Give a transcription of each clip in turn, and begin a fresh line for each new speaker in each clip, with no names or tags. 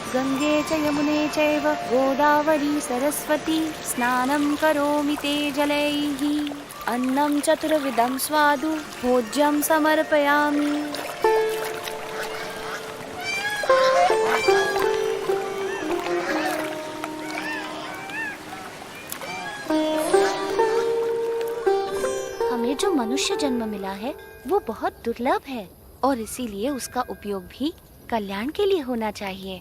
गंगे च यमुने चैव गोदावरी सरस्वती स्नानं करोमि ते जलैः। अन्नं चतुर्विधं स्वादु भोज्यं समर्पयामि। हमें जो मनुष्य जन्म मिला है वो बहुत दुर्लभ है और इसीलिए उसका उपयोग भी कल्याण के लिए होना चाहिए।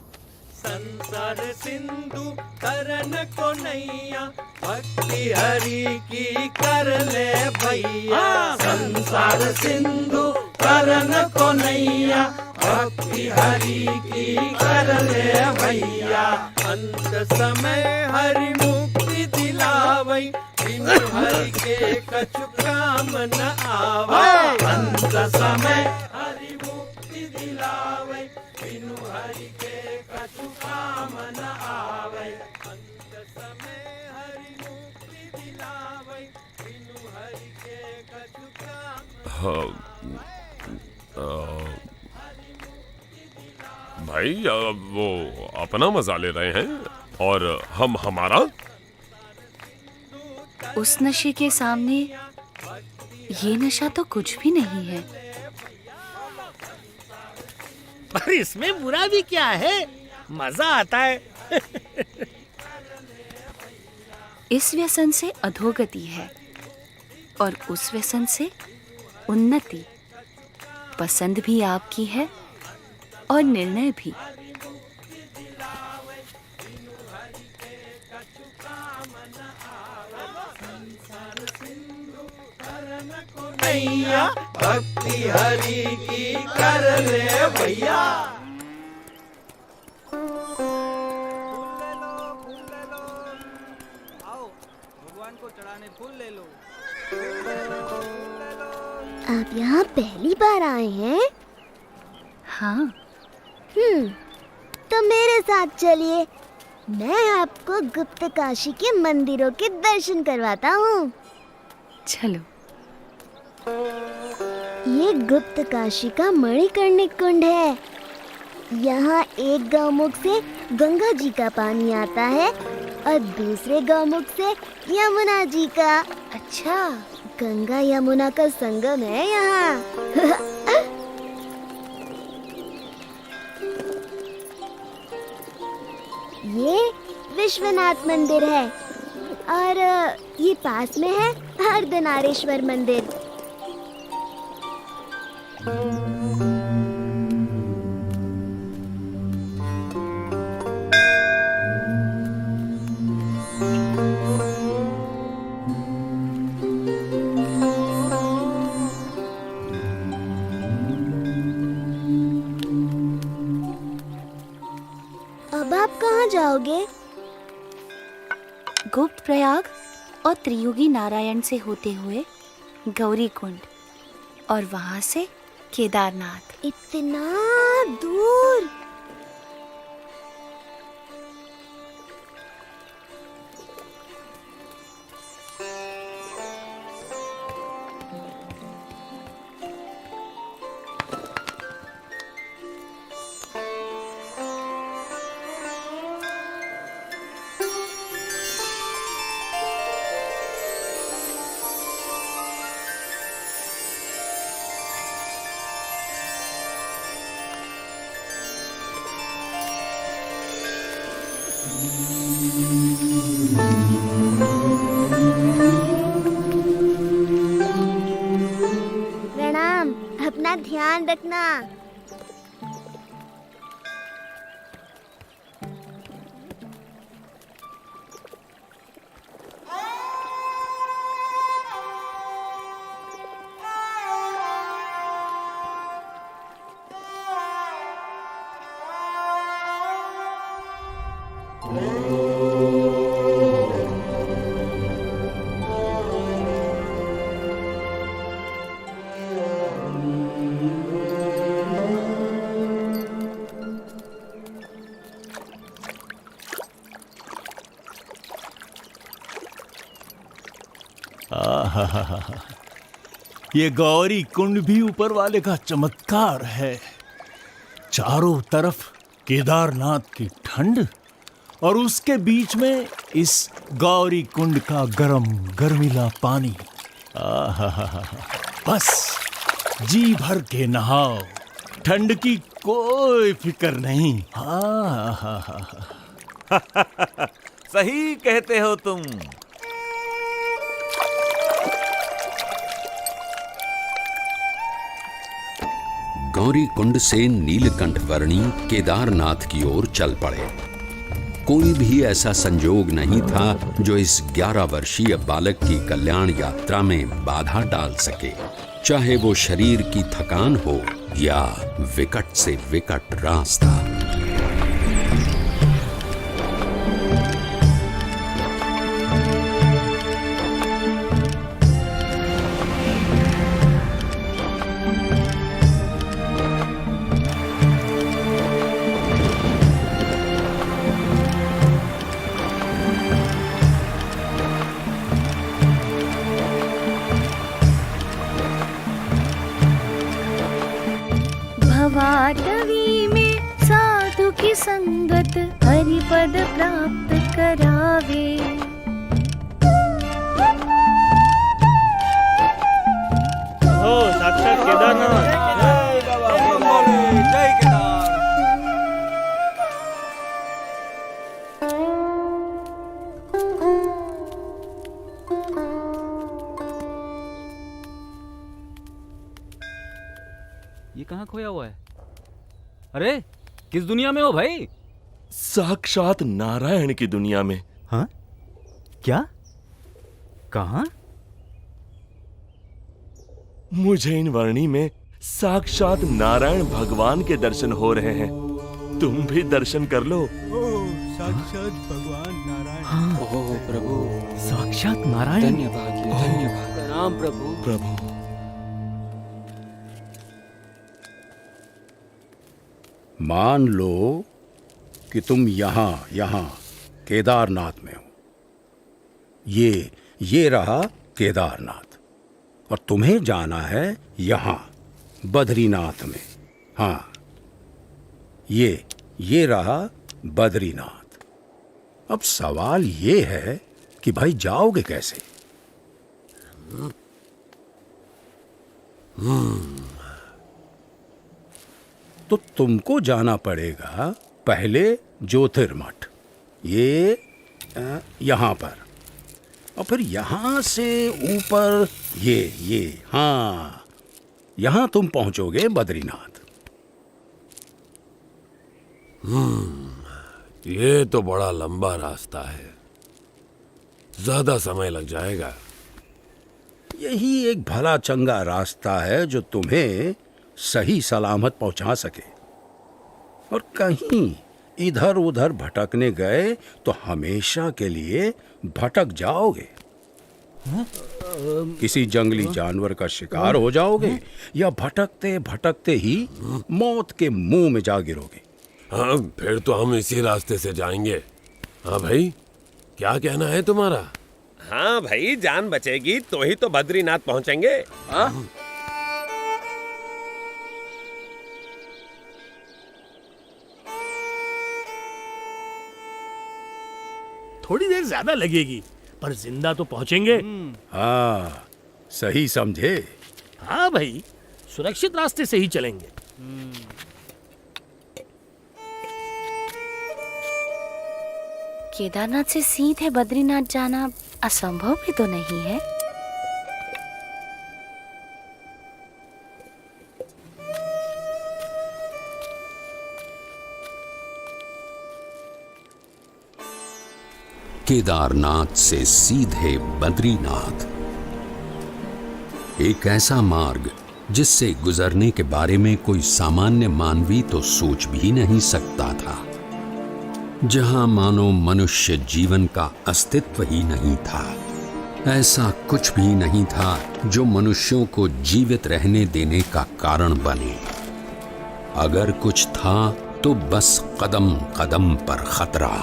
संसार सिंधु तरन को नैया, भक्ति हरि की कर ले भैया। संसार सिंधु तरन को नैया, भक्ति हरि की कर ले भैया। अंत समय हरि मुक्ति दिलावै, बिनु हरि के कछु काम न आवै। अंत समय हरि मुक्ति दिलावै, बिनु हरि के कछु काम न आवै। अंत समय हरि मुक्ति दिलावै, बिनु हरि के कछु काम।
भाई वो अपना मजा ले रहे हैं और हम हमारा।
उस नशे के सामने ये नशा तो कुछ भी नहीं है।
पर इसमें बुरा भी क्या है, मजा आता है।
इस व्यसन से अधोगति है और उस व्यसन से उन्नति। पसंद भी आपकी है और निर्णय भी।
नैया, भक्ति हरि की कर ले भैया।
फूल ले लो, आओ भगवान को चढ़ाने फूल ले लो।
आप यहाँ पहली बार आए हैं?
हाँ।
तो मेरे साथ चलिए, मैं आपको गुप्त काशी के मंदिरों के दर्शन करवाता हूँ।
चलो।
ये गुप्त काशी का मणिकर्णिक कुंड है। यहाँ एक गौमुख से गंगा जी का पानी आता है और दूसरे गौमुख से यमुना जी का। अच्छा, गंगा यमुना का संगम है यहाँ। ये विश्वनाथ मंदिर है और ये पास में है अर्धनारीश्वर मंदिर। अब आप कहाँ जाओगे?
गुप्त प्रयाग और त्रियुगी नारायण से होते हुए गौरी कुंड और वहां से केदारनाथ।
इतना दूर? प्रणाम, अपना ध्यान रखना।
ये गौरी कुंड भी ऊपर वाले का चमत्कार है। चारों तरफ केदारनाथ की ठंड और उसके बीच में इस गौरी कुंड का गर्मीला पानी। आहा, बस जी भर के नहाओ, ठंड की कोई फिक्र नहीं।
सही कहते हो तुम।
गौरी कुंड से नीलकंठ वर्णी केदारनाथ की ओर चल पड़े। कोई भी ऐसा संजोग नहीं था जो इस 11 वर्षीय बालक की कल्याण यात्रा में बाधा डाल सके, चाहे वो शरीर की थकान हो या विकट से विकट रास्ता।
भवाटवी में साधु की संगत हरिपद प्राप्त करावे।
हो साक्षात केदारनाथ।
जय बाबा भोले, जय केदार। ये कहाँ खोया हुआ है? अरे किस दुनिया में हो भाई?
साक्षात नारायण की दुनिया में।
हाँ? क्या? कहाँ?
मुझे इन वर्णी में साक्षात नारायण भगवान के दर्शन हो रहे हैं। तुम भी दर्शन कर लो।
साक्षात भगवान नारायण।
ओह प्रभु, साक्षात नारायण। धन्यवाद, धन्यवाद। प्रणाम प्रभु।
प्रभु,
मान लो कि तुम यहाँ केदारनाथ में हो। ये रहा केदारनाथ, और तुम्हें जाना है यहाँ बद्रीनाथ में। हाँ, ये रहा बद्रीनाथ। अब सवाल ये है कि भाई जाओगे कैसे? तो तुमको जाना पड़ेगा पहले ज्योतिर्मठ, ये यहाँ पर, और फिर यहाँ से ऊपर ये हाँ, यहाँ तुम पहुंचोगे बद्रीनाथ।
ये तो बड़ा लंबा रास्ता है, ज्यादा समय लग जाएगा।
यही एक भला चंगा रास्ता है जो तुम्हें सही सलामत पहुंचा सके। और कहीं इधर उधर भटकने गए तो हमेशा के लिए भटक जाओगे। किसी जंगली जानवर का शिकार हो जाओगे, या भटकते भटकते ही मौत के मुंह में जा गिरोगे।
हाँ, फिर तो हम इसी रास्ते से जाएंगे। हाँ भाई, क्या कहना है तुम्हारा?
हाँ भाई, जान बचेगी तो ही तो बद्रीनाथ पहुंचेंगे। हाँ?
थोड़ी देर ज्यादा लगेगी, पर जिंदा तो पहुंचेंगे।
हाँ, सही समझे।
हाँ भाई, सुरक्षित रास्ते से ही चलेंगे।
केदारनाथ से सीधे बद्रीनाथ जाना असंभव भी तो नहीं है।
केदारनाथ से सीधे बद्रीनाथ, एक ऐसा मार्ग जिससे गुजरने के बारे में कोई सामान्य मानवी तो सोच भी नहीं सकता था, जहां मानो मनुष्य जीवन का अस्तित्व ही नहीं था। ऐसा कुछ भी नहीं था जो मनुष्यों को जीवित रहने देने का कारण बने। अगर कुछ था तो बस कदम कदम पर खतरा।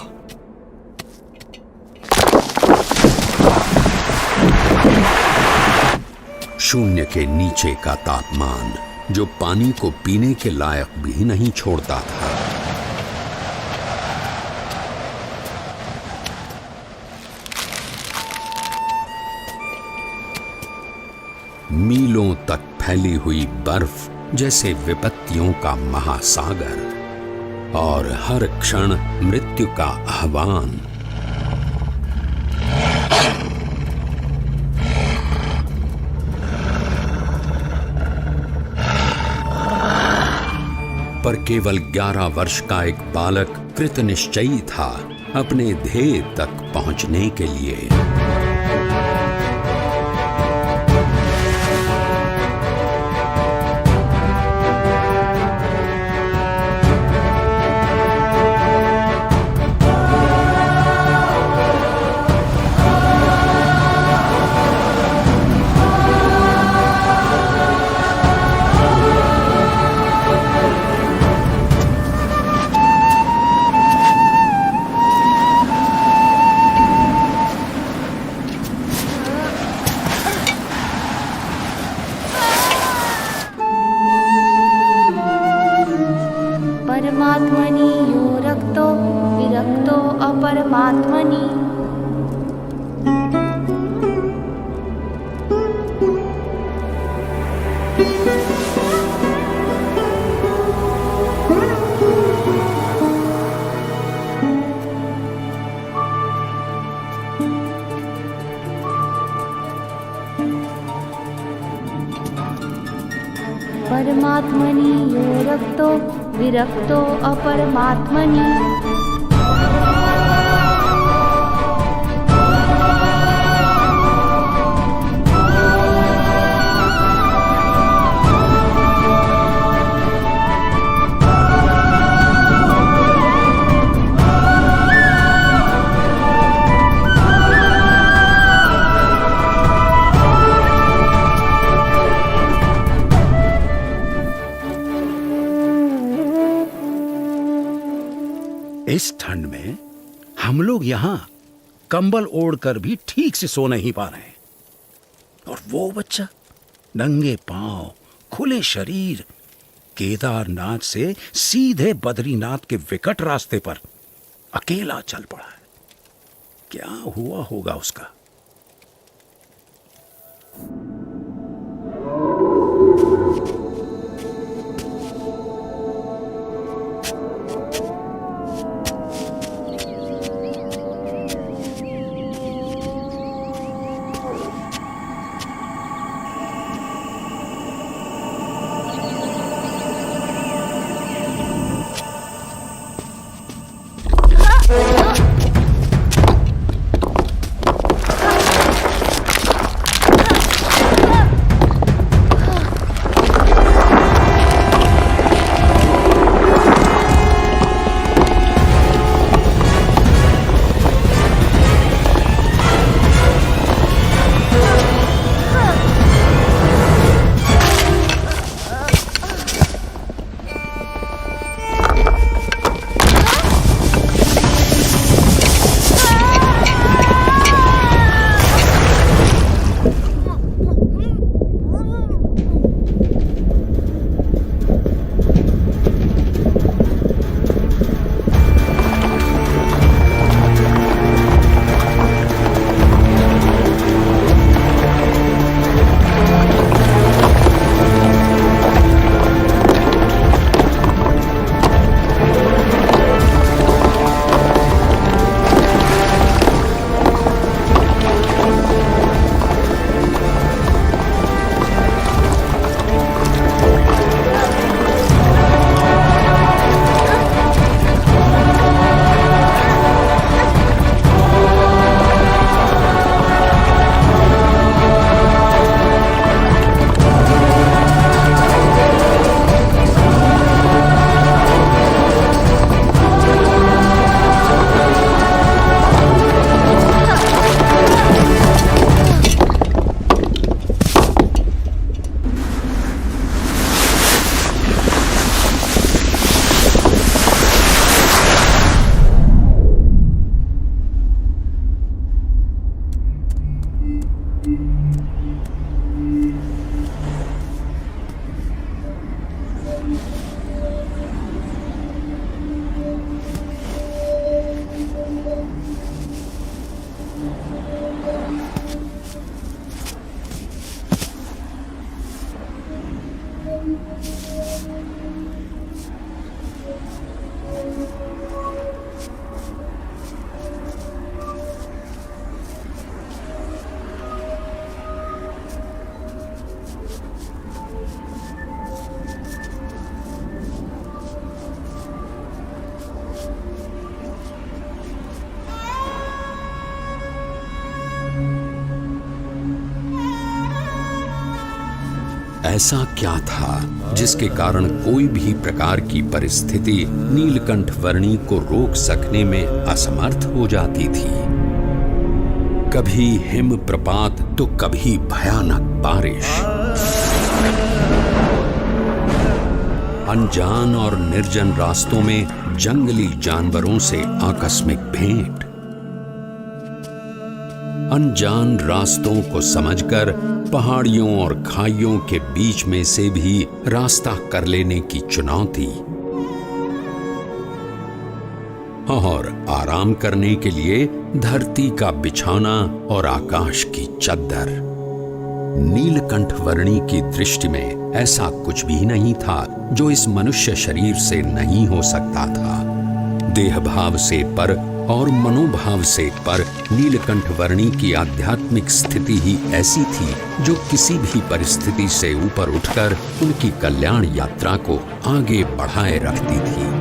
शून्य के नीचे का तापमान जो पानी को पीने के लायक भी नहीं छोड़ता था। मीलों तक फैली हुई बर्फ जैसे विपत्तियों का महासागर और हर क्षण मृत्यु का आह्वान। पर केवल 11 वर्ष का एक बालक कृत निश्चयी था अपने ध्येय तक पहुंचने के लिए।
परमात्मनि यो रक्तो विरक्तो अपरमात्मनि। परमात्मनि यो रक्तो विरक्तो अपरमात्मनि।
इस ठंड में हम लोग यहाँ कंबल ओढ़कर भी ठीक से सो नहीं पा रहे। और वो बच्चा नंगे पांव खुले शरीर केदारनाथ से सीधे बद्रीनाथ के विकट रास्ते पर अकेला चल पड़ा है। क्या हुआ होगा उसका?
ऐसा क्या था जिसके कारण कोई भी प्रकार की परिस्थिति नीलकंठ वर्णी को रोक सकने में असमर्थ हो जाती थी। कभी हिम प्रपात तो कभी भयानक बारिश, अनजान और निर्जन रास्तों में जंगली जानवरों से आकस्मिक भेंट, अनजान रास्तों को समझकर पहाड़ियों और खाइयों के बीच में से भी रास्ता कर लेने की चुनौती, और आराम करने के लिए धरती का बिछौना और आकाश की चद्दर। नीलकंठ वर्णी की दृष्टि में ऐसा कुछ भी नहीं था जो इस मनुष्य शरीर से नहीं हो सकता था। देह भाव से पर और मनोभाव से पर नीलकंठ वर्णी की आध्यात्मिक स्थिति ही ऐसी थी जो किसी भी परिस्थिति से ऊपर उठकर उनकी कल्याण यात्रा को आगे बढ़ाए रखती थी।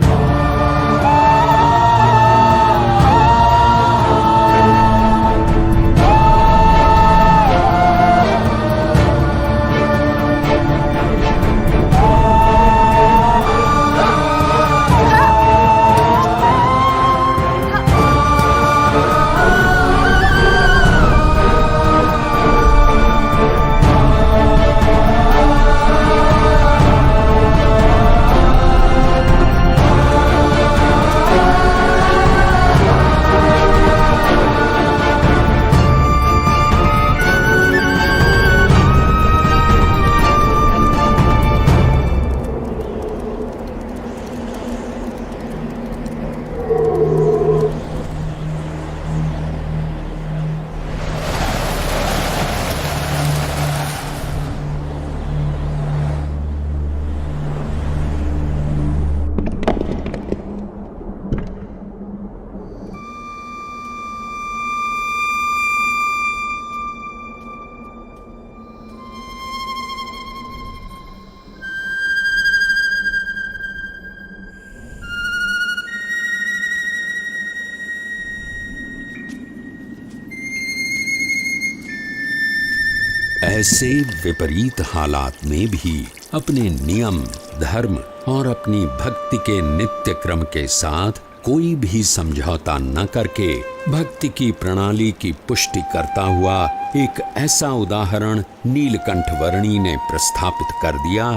ऐसे विपरीत हालात में भी अपने नियम, धर्म और अपनी भक्ति के नित्य क्रम के साथ कोई भी समझौता न करके भक्ति की प्रणाली की पुष्टि करता हुआ एक ऐसा उदाहरण नीलकंठ वर्णी ने प्रस्थापित कर दिया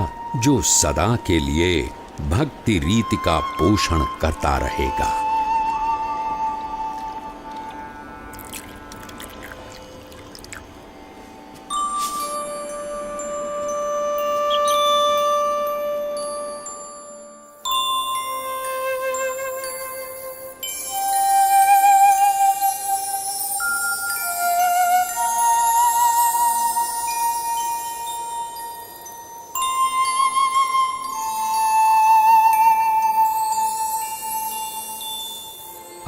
जो सदा के लिए भक्ति रीति का पोषण करता रहेगा।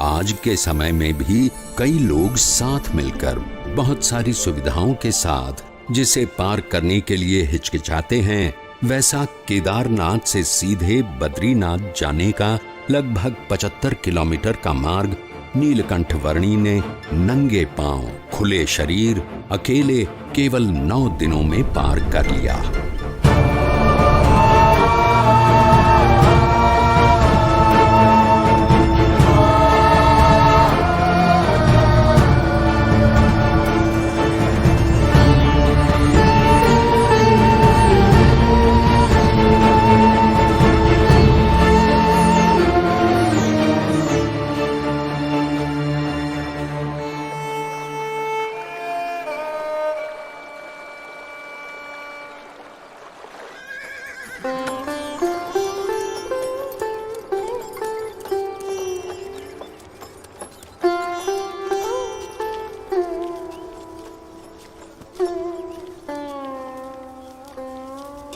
आज के समय में भी कई लोग साथ मिलकर बहुत सारी सुविधाओं के साथ जिसे पार करने के लिए हिचकिचाते हैं, वैसा केदारनाथ से सीधे बद्रीनाथ जाने का लगभग 75 किलोमीटर का मार्ग नीलकंठ वर्णी ने नंगे पांव, खुले शरीर, अकेले केवल 9 दिनों में पार कर लिया।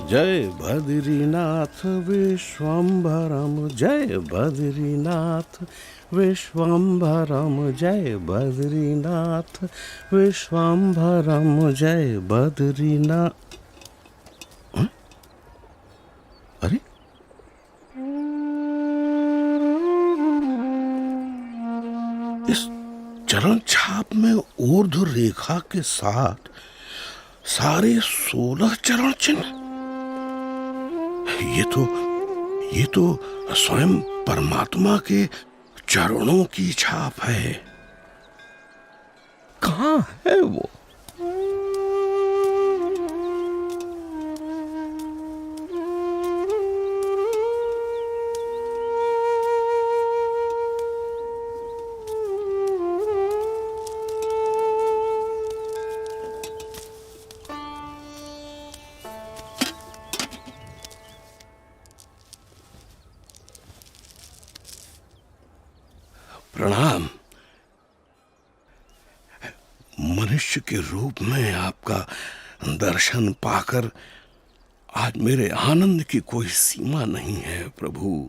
जय बद्रीनाथ विश्वम्भरम, जय बद्रीनाथ विश्वम्भरम, जय बद्रीनाथ विश्वम्भरम, जय बद्रीनाथ। अरे इस चरण छाप में ऊर्ध्व रेखा के साथ सारे 16 चरण चिन्ह। ये तो स्वयं परमात्मा के चरणों की छाप है। कहाँ है वो? प्रणाम। मनुष्य के रूप में आपका दर्शन पाकर आज मेरे आनंद की कोई सीमा नहीं है प्रभु।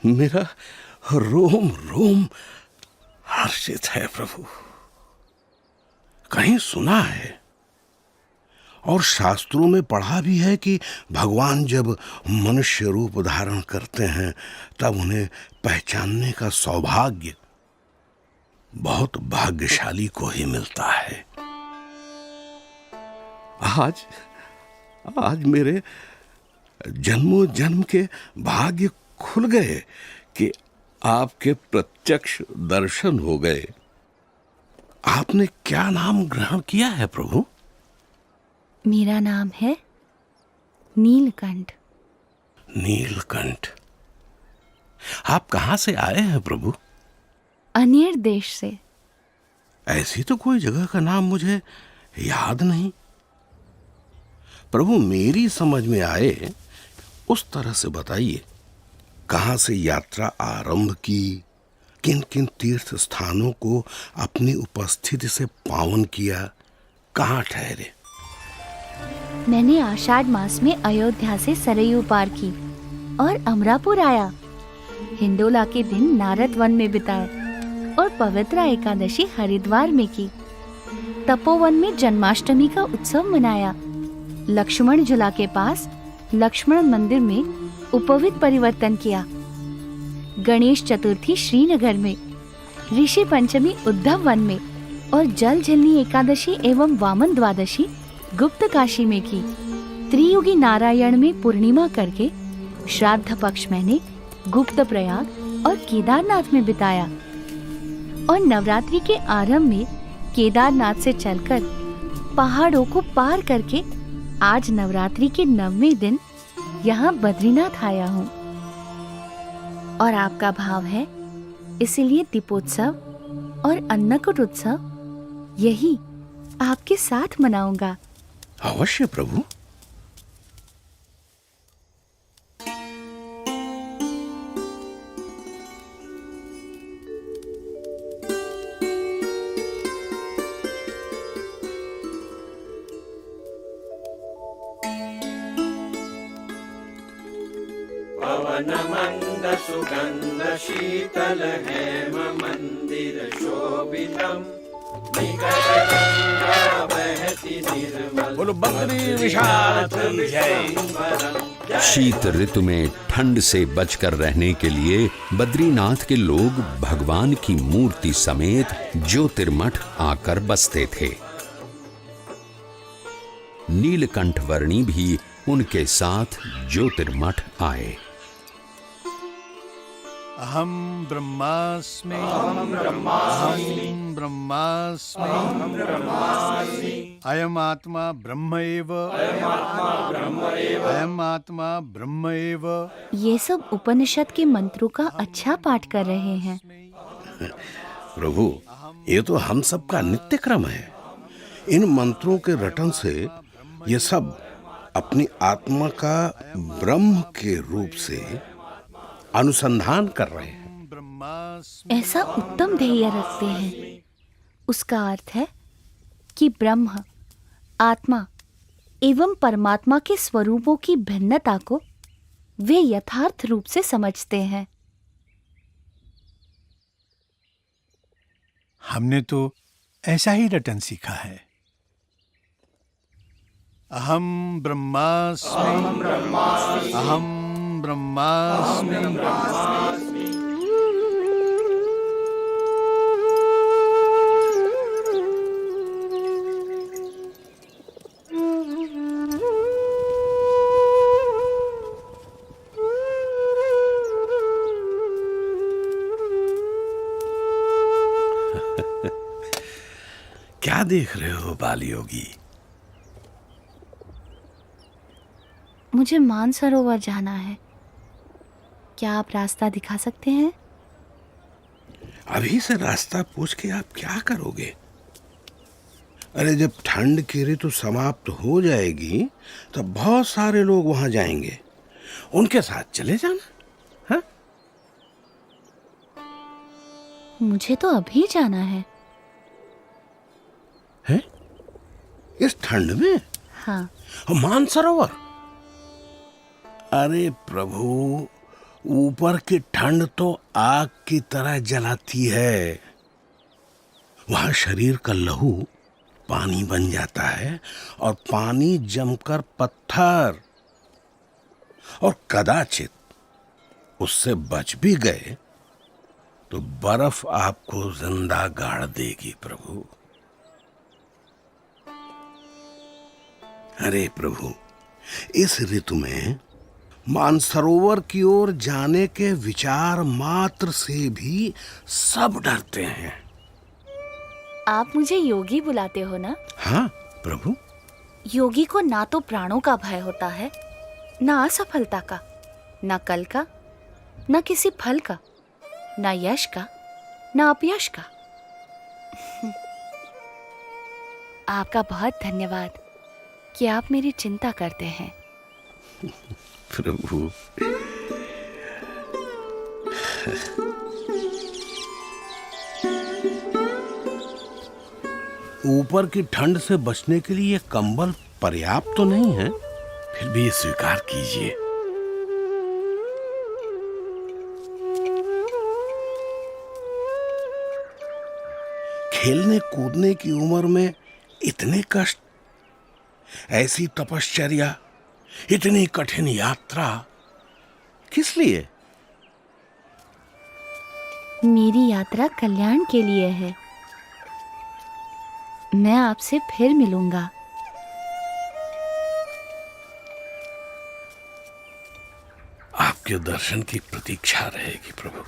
मेरा रोम रोम हर्षित है प्रभु। कहीं सुना है और शास्त्रों में पढ़ा भी है कि भगवान जब मनुष्य रूप धारण करते हैं तब उन्हें पहचानने का सौभाग्य बहुत भाग्यशाली को ही मिलता है। आज मेरे जन्मों जन्म के भाग्य खुल गए कि आपके प्रत्यक्ष दर्शन हो गए। आपने क्या नाम ग्रहण किया है प्रभु?
मेरा नाम है नीलकंठ।
नीलकंठ। आप कहां से आए हैं प्रभु?
अनेर देश से।
ऐसी तो कोई जगह का नाम मुझे याद नहीं प्रभु। मेरी समझ में आए उस तरह से बताइए। कहां से यात्रा आरंभ की, किन किन तीर्थ स्थानों को अपनी उपस्थिति से पावन किया, कहां ठहरे?
मैंने आषाढ़ मास में अयोध्या से सरयू पार की और अमरापुर आया। हिंडोला के दिन नारद वन में बिताए और पवित्र एकादशी हरिद्वार में की। तपोवन में जन्माष्टमी का उत्सव मनाया। लक्ष्मण झूला के पास लक्ष्मण मंदिर में उपवीत परिवर्तन किया। गणेश चतुर्थी श्रीनगर में, ऋषि पंचमी उद्धव वन में और जल झलनी एकादशी एवं वामन द्वादशी गुप्त काशी में की। त्रियुगी नारायण में पूर्णिमा करके श्राद्ध पक्ष मैंने गुप्त प्रयाग और केदारनाथ में बिताया और नवरात्रि के आरंभ में केदारनाथ से चलकर पहाड़ों को पार करके आज नवरात्रि के 9वें दिन यहाँ बद्रीनाथ आया हूँ। और आपका भाव है, इसीलिए दीपोत्सव और अन्नकूट उत्सव यही आपके साथ मनाऊंगा।
अवश्य प्रभु।
पवन मंद सुगंध शीतल हेम मंदिर शोभितम, निकट गंगा बहती निर्मल।
बोलो बद्री विशाल की जय।
शीत ऋतु में ठंड से बचकर रहने के लिए बद्रीनाथ के लोग भगवान की मूर्ति समेत ज्योतिर्मठ आकर बसते थे। नीलकंठ वर्णी भी उनके साथ ज्योतिर्मठ आए।
अहम ब्रह्मास्मि, अहम ब्रह्मास्मि, अयम आत्मा ब्रह्म एव, अयम आत्मा ब्रह्म एव।
ये सब उपनिषद के मंत्रों का अच्छा पाठ कर रहे हैं।
प्रभु, ये तो हम सब का नित्य क्रम है। इन मंत्रों के रटन से ये सब अपनी आत्मा का ब्रह्म के रूप से अनुसंधान कर रहे हैं।
ऐसा उत्तम ध्येय रखते हैं। उसका अर्थ है कि ब्रह्म, आत्मा एवं परमात्मा के स्वरूपों की भिन्नता को वे यथार्थ रूप से समझते हैं।
हमने तो ऐसा ही रटन सीखा है। अहम ब्रह्मास्मि, अहम ब्रह्मास्मि।
क्या देख रहे हो बालयोगी?
मुझे मानसरोवर जाना है। क्या आप रास्ता दिखा सकते हैं?
अभी से रास्ता पूछ के आप क्या करोगे? अरे जब ठंड की ऋतु समाप्त हो जाएगी तब बहुत सारे लोग वहां जाएंगे, उनके साथ चले जाना। हाँ?
मुझे तो अभी जाना है।
है? इस ठंड में?
हाँ।
मानसरोवर? अरे प्रभु, ऊपर की ठंड तो आग की तरह जलाती है। वहां शरीर का लहू पानी बन जाता है और पानी जमकर पत्थर, और कदाचित उससे बच भी गए तो बर्फ आपको जिंदा गाड़ देगी प्रभु। अरे प्रभु, इस ऋतु में मानसरोवर की ओर जाने के विचार मात्र से भी सब डरते हैं।
आप मुझे योगी बुलाते हो ना?
हाँ प्रभु।
योगी को ना तो प्राणों का भय होता है, ना असफलता का, ना कल का, ना किसी फल का, ना यश का, ना अपयश का। आपका बहुत धन्यवाद कि आप मेरी चिंता करते हैं।
प्रभु, ऊपर की ठंड से बचने के लिए कंबल पर्याप्त तो नहीं है, फिर भी स्वीकार कीजिए। खेलने कूदने की उम्र में इतने कष्ट, ऐसी तपश्चर्या, इतनी कठिन यात्रा किस लिए?
मेरी यात्रा कल्याण के लिए है। मैं आपसे फिर मिलूंगा।
आपके दर्शन की प्रतीक्षा रहेगी प्रभु।